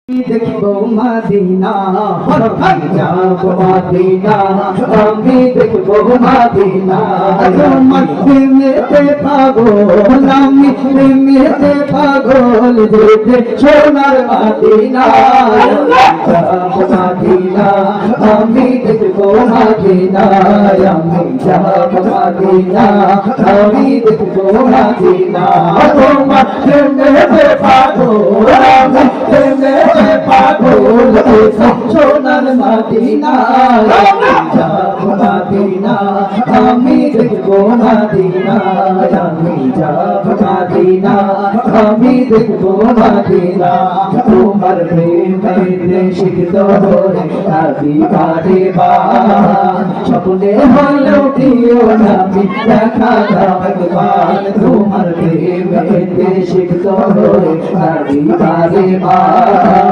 देखो मदीना हम जाब मदीना আমি দেখব মদিনা প্রেমেতে পাগল আমি প্রেমেতে পাগল যেতে সোনার মদিনা যাব মদিনা আমি দেখব মদিনা আমি যাব মদিনা আমি দেখব মদিনা তোমার প্রেমেতে পাগল আমি প্রেমেতে পাগল সোনার মদিনা যাব মদিনা আমি দেখব মদিনা আমি যাব মদিনা আমি দেখব মদিনা তোমার প্রেমে শিখত হয়ে কাঁদি বারে বার স্বপ্নে হলেও প্রিয় নবী দেখা দাও একবার তোমার প্রেমে শিখত হয়ে কাঁদি বারে বার